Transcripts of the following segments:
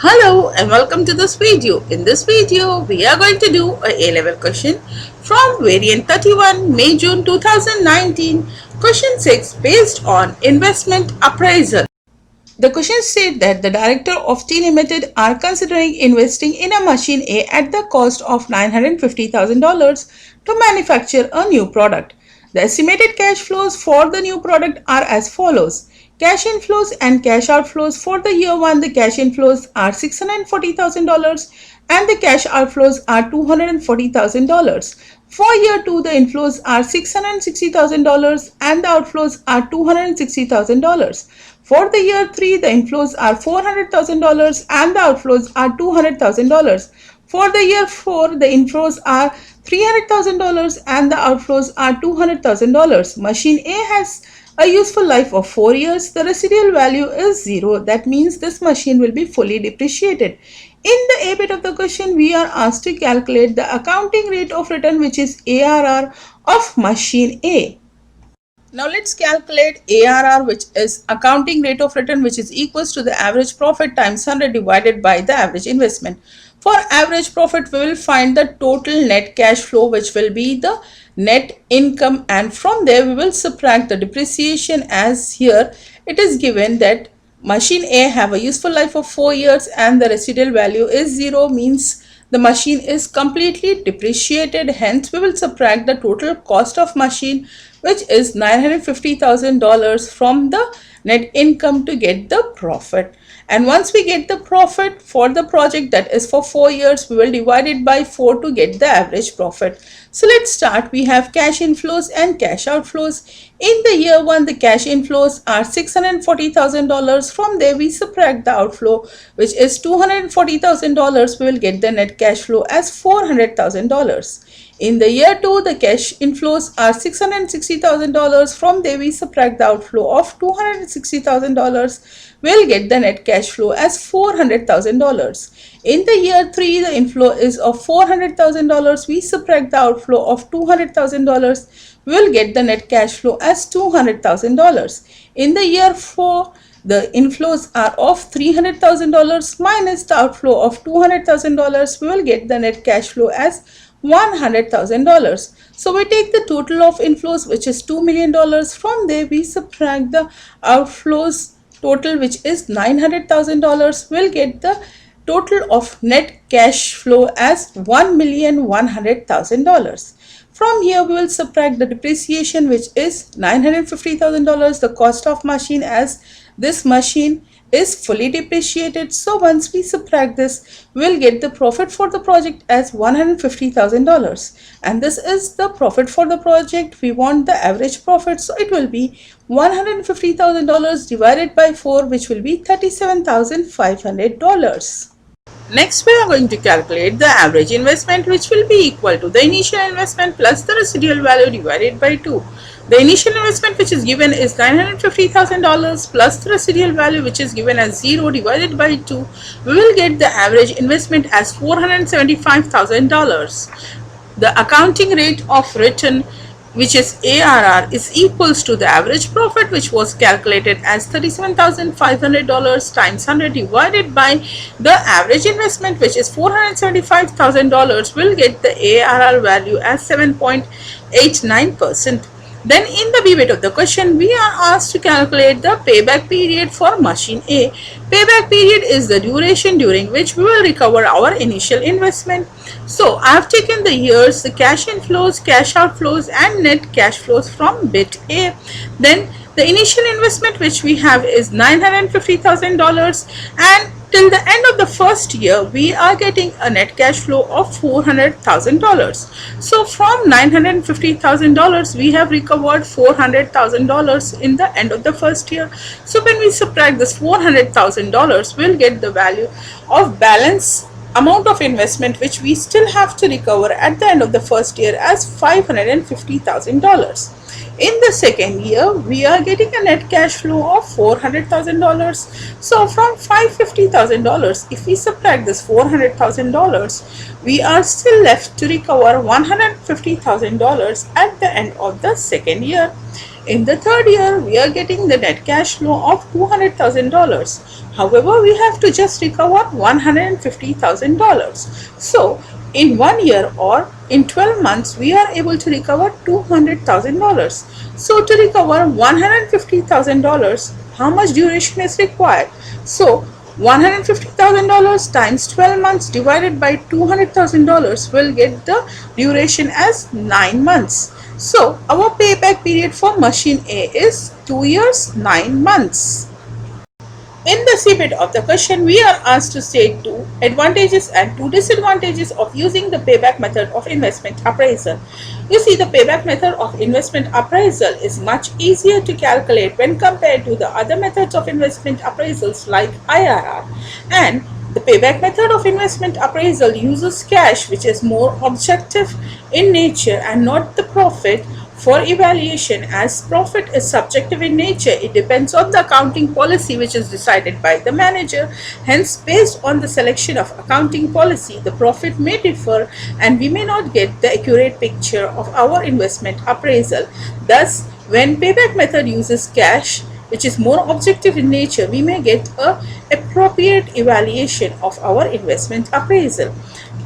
Hello and welcome to this video. In this video, we are going to do a A-level question from variant 31 May-June 2019, question 6 based on investment appraisal. The question said that the director of T Limited are considering investing in a machine A at the cost of $950,000 to manufacture a new product. The estimated cash flows for the new product are as follows. Cash inflows and cash outflows for the year 1, the cash inflows are $640,000 and the cash outflows are $240,000. For year 2, the inflows are $660,000 and the outflows are $260,000. For the year 3, the inflows are $400,000 and the outflows are $200,000. For the year 4, the inflows are $300,000 and the outflows are $200,000. Machine A has a useful life of 4 years. The residual value is 0. That means this machine will be fully depreciated. In the A bit of the question, we are asked to calculate the accounting rate of return, which is ARR of machine A. Now let's calculate ARR, which is accounting rate of return, which is equals to the average profit times 100 divided by the average investment. For average profit, we will find the total net cash flow, which will be the net income, and from there we will subtract the depreciation. As here it is given that machine A have a useful life of 4 years and the residual value is 0, means the machine is completely depreciated. Hence we will subtract the total cost of machine, which is $950,000, from the net income to get the profit. And once we get the profit for the project, that is for 4 years, we will divide it by 4 to get the average profit. So let's start. We have cash inflows and cash outflows. In the year 1, the cash inflows are $640,000. From there we subtract the outflow, which is $240,000. We will get the net cash flow as $400,000. In the year 2, the cash inflows are $660,000. From there we subtract the outflow of $260,000. We'll get the net cash flow as $400,000. In the year 3, the inflow is of $400,000. We subtract the outflow of $200,000. We'll get the net cash flow as $200,000. In the year 4, the inflows are of $300,000 minus the outflow of $200,000. We will get the net cash flow as $100,000. So we take the total of inflows, which is $2 million. From there we subtract the outflows total, which is $900,000. We'll get the total of net cash flow as $1,100,000. From here we will subtract the depreciation, which is $950,000, the cost of machine, as this machine is fully depreciated. So once we subtract this, we will get the profit for the project as $150,000, and this is the profit for the project. We want the average profit, so it will be $150,000 divided by 4, which will be $37,500. Next, we are going to calculate the average investment, which will be equal to the initial investment plus the residual value divided by 2. The initial investment, which is given, is $950,000 plus the residual value, which is given as 0, divided by 2. We will get the average investment as $475,000. The accounting rate of return, which is ARR, is equals to the average profit, which was calculated as $37,500 times 100 divided by the average investment, which is $475,000. We'll get the ARR value as 7.89%. Then in the B bit of the question, we are asked to calculate the payback period for machine A. Payback period is the duration during which we will recover our initial investment. So I have taken the years, the cash inflows, cash outflows and net cash flows from bit A. Then the initial investment which we have is $950,000, and till the end of the first year we are getting a net cash flow of $400,000. So from $950,000 we have recovered $400,000 in the end of the first year. So when we subtract this $400,000, we'll get the value of balance amount of investment which we still have to recover at the end of the first year as $550,000. In the second year, we are getting a net cash flow of $400,000. So from $550,000, if we subtract this $400,000, we are still left to recover $150,000 at the end of the second year. In the third year, we are getting the net cash flow of $200,000. However, we have to just recover $150,000. So in 1 year or in 12 months, we are able to recover $200,000. So to recover $150,000, how much duration is required? So $150,000 times 12 months divided by $200,000 will get the duration as 9 months. So our payback period for machine A is 2 years 9 months. In the C-bit of the question, we are asked to state 2 advantages and 2 disadvantages of using the payback method of investment appraisal. You see, the payback method of investment appraisal is much easier to calculate when compared to the other methods of investment appraisals like IRR. And the payback method of investment appraisal uses cash, which is more objective in nature and not the profit for evaluation, as profit is subjective in nature. It depends on the accounting policy which is decided by the manager. Hence, based on the selection of accounting policy, the profit may differ and we may not get the accurate picture of our investment appraisal. Thus, when payback method uses cash, which is more objective in nature, we may get a appropriate evaluation of our investment appraisal.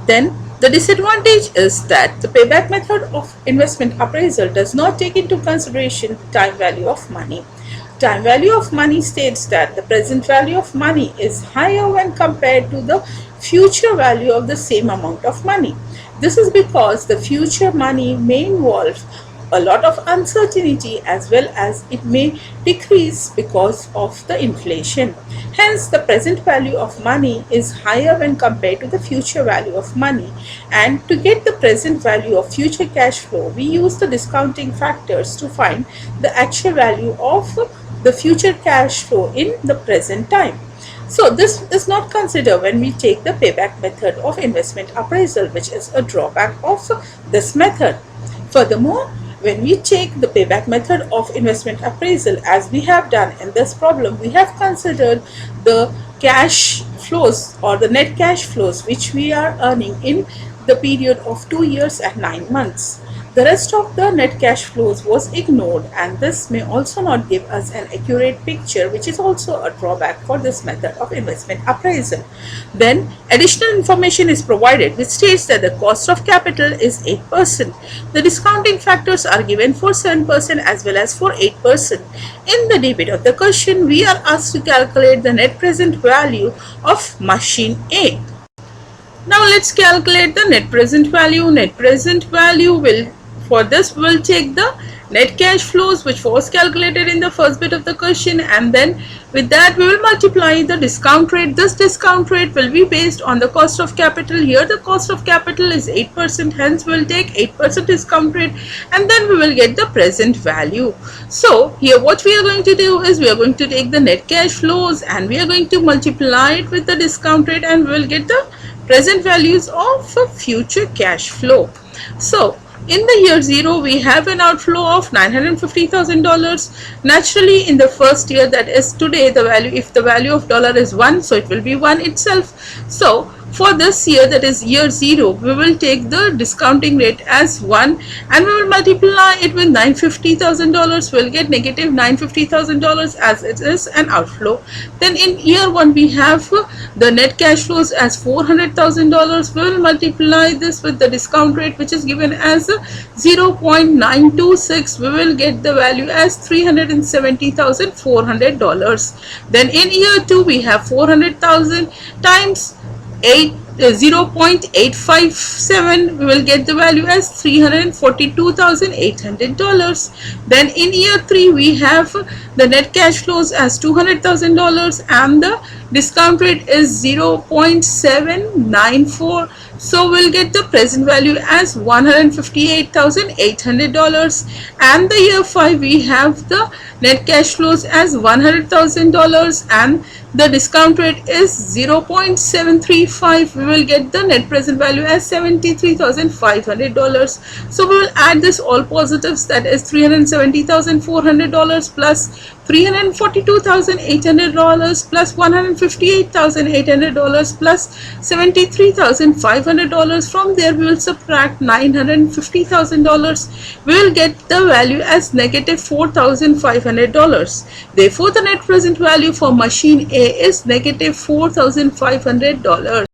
Then the disadvantage is that the payback method of investment appraisal does not take into consideration time value of money. Time value of money states that the present value of money is higher when compared to the future value of the same amount of money. This is because the future money may involve a lot of uncertainty, as well as it may decrease because of the inflation. Hence, the present value of money is higher when compared to the future value of money. And to get the present value of future cash flow, we use the discounting factors to find the actual value of the future cash flow in the present time. So this is not considered when we take the payback method of investment appraisal, which is a drawback of this method. Furthermore, when we take the payback method of investment appraisal, as we have done in this problem, we have considered the cash flows or the net cash flows which we are earning in the period of 2 years and 9 months. The rest of the net cash flows was ignored, and this may also not give us an accurate picture, which is also a drawback for this method of investment appraisal. Then additional information is provided which states that the cost of capital is 8%. The discounting factors are given for 7% as well as for 8%. In the D-bit of the question, we are asked to calculate the net present value of machine A. Now let's calculate the net present value. Net present value will, for this, we'll take the net cash flows which was calculated in the first bit of the question, and then with that we will multiply the discount rate. This discount rate will be based on the cost of capital. Here the cost of capital is 8%, hence we'll take 8% discount rate, and then we will get the present value. So here what we are going to do is we are going to take the net cash flows and we are going to multiply it with the discount rate, and we will get the present values of future cash flow. So in the year 0, we have an outflow of $950,000. Naturally, in the first year, that is today, the value, if the value of dollar is 1, so it will be 1 itself. So for this year, that is year 0, we will take the discounting rate as 1 and we will multiply it with $950,000. We will get negative $950,000 as it is an outflow. Then in year 1, we have the net cash flows as $400,000. We will multiply this with the discount rate which is given as 0.926. We will get the value as $370,400. Then in year 2, we have 400,000 times 0.857, we will get the value as $342,800. Then in year 3, we have the net cash flows as $200,000 and the discount rate is 0.794. So we'll get the present value as $158,800. And the year 5, we have the net cash flows as $100,000 and the discount rate is 0.735. We will get the net present value as $73,500. So we will add this all positives, that is $370,400 plus $342,800 plus $158,800 plus $73,500. From there we will subtract $950,000. We will get the value as negative $4,500. Therefore the net present value for machine A A is negative $4,500.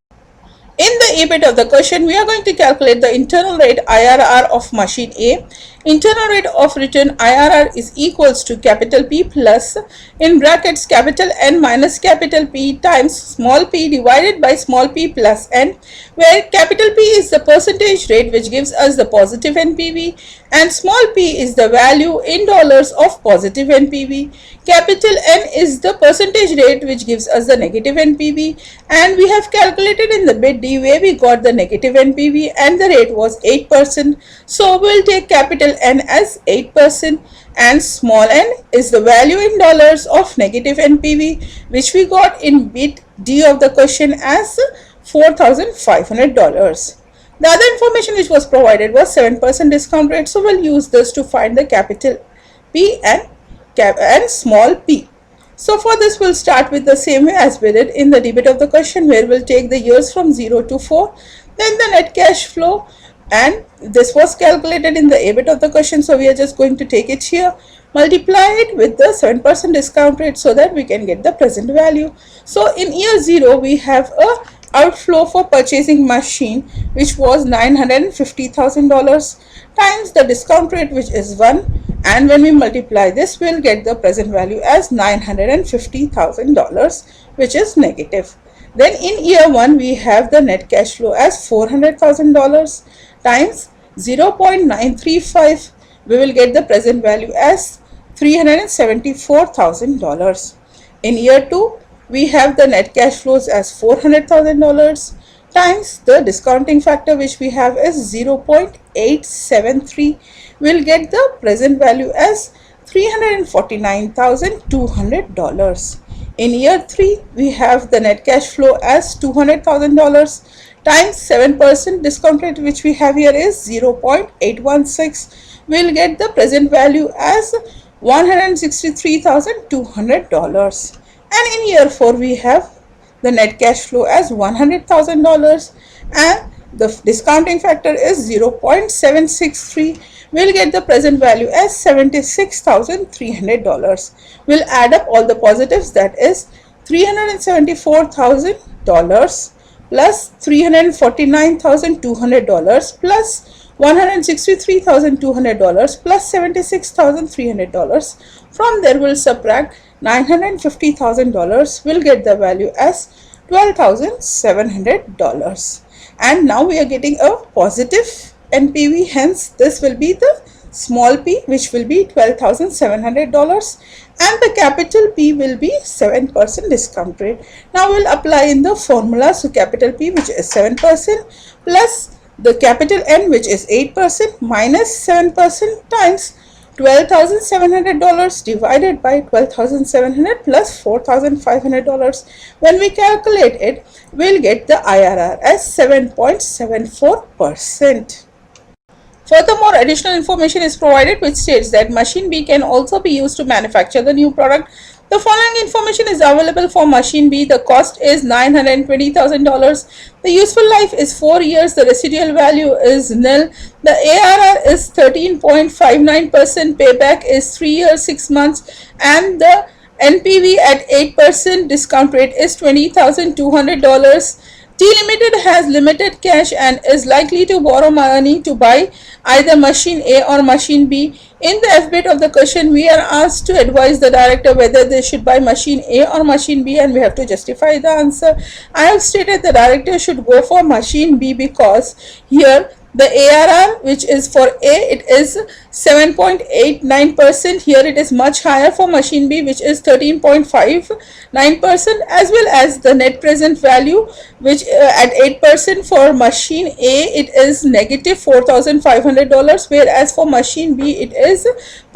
In the A bit of the question, we are going to calculate the internal rate IRR of machine A. Internal rate of return IRR is equals to capital P plus in brackets capital N minus capital P times small p divided by small p plus n, where capital P is the percentage rate which gives us the positive NPV and small p is the value in dollars of positive NPV. Capital N is the percentage rate which gives us the negative NPV, and we have calculated in the bit D where we got the negative NPV and the rate was 8%. So we'll take capital N as 8% and small n is the value in dollars of negative NPV which we got in bit D of the question as $4,500. The other information which was provided was 7% discount rate, so we'll use this to find the capital P and small p. So for this we'll start with the same way as we did in the debit of the question, where we'll take the years from 0 to 4, then the net cash flow, and this was calculated in the A bit of the question, so we are just going to take it here, multiply it with the 7% discount rate so that we can get the present value. So in year 0 we have a outflow for purchasing machine which was $950,000 times the discount rate which is 1, and when we multiply this we'll get the present value as $950,000 which is negative. Then in year 1 we have the net cash flow as $400,000 times 0.935, we will get the present value as $374,000. In year 2 we have the net cash flows as $400,000 times the discounting factor which we have is 0.873, we'll get the present value as $349,200. In year 3 we have the net cash flow as $200,000 times 7% discount rate which we have here is 0.816, we'll get the present value as $163,200. And in year 4 we have the net cash flow as $100,000 and the discounting factor is 0.763, we'll get the present value as $76,300. We'll add up all the positives, that is $374,000 plus $349,200 plus $163,200 plus $76,300. From there we'll subtract $950,000, we'll get the value as $12,700. And now we are getting a positive NPV, hence this will be the small p which will be $12,700 and the capital P will be 7% discount rate. Now we'll apply in the formula, so capital P which is 7% plus the capital N which is 8% minus 7% times $12,700 divided by 12,700 plus $4,500. When we calculate it, we'll get the IRR as 7.74%. Furthermore, additional information is provided which states that machine B can also be used to manufacture the new product. The following information is available for machine B. The cost is $920,000. The useful life is 4 years. The residual value is nil. The ARR is 13.59%. Payback is 3 years 6 months, and the NPV at 8% discount rate is $20,200. T Limited has limited cash and is likely to borrow money to buy either machine A or machine B. In the F bit of the question, we are asked to advise the director whether they should buy machine A or machine B, and we have to justify the answer. I have stated the director should go for machine B because here the ARR which is for A, it is 7.89%. Here it is much higher for machine B which is 13.59%, as well as the net present value which at 8% for machine A it is negative $4,500, whereas for machine B it is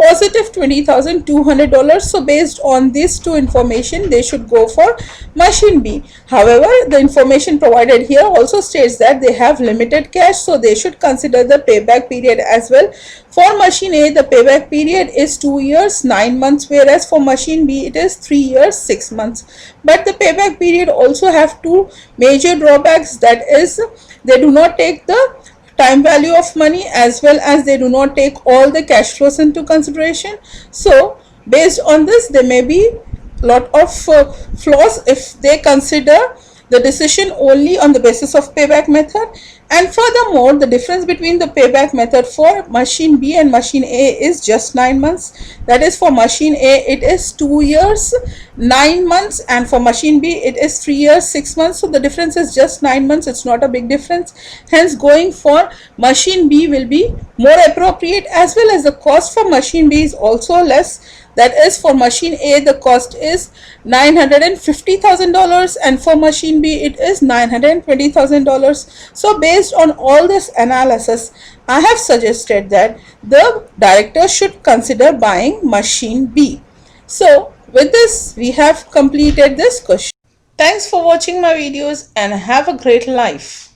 positive $20,200. So based on these two information they should go for machine B. However, the information provided here also states that they have limited cash, so they should consider the payback period as well. For machine A, the payback period is 2 years 9 months, whereas for machine B it is 3 years 6 months. But the payback period also have two major drawbacks, that is they do not take the time value of money as well as they do not take all the cash flows into consideration. So based on this, they may be lot of flaws if they consider the decision only on the basis of payback method. And furthermore, the difference between the payback method for machine B and machine A is just 9 months. That is, for machine A it is 2 years 9 months, and for machine B it is 3 years 6 months. So the difference is just 9 months. It's not a big difference. Hence, going for machine B will be more appropriate, as well as the cost for machine B is also less. That is, for machine A the cost is $950,000, and for machine B it is $920,000. So based on all this analysis, I have suggested that the director should consider buying machine B. So with this, we have completed this question. Thanks for watching my videos and have a great life.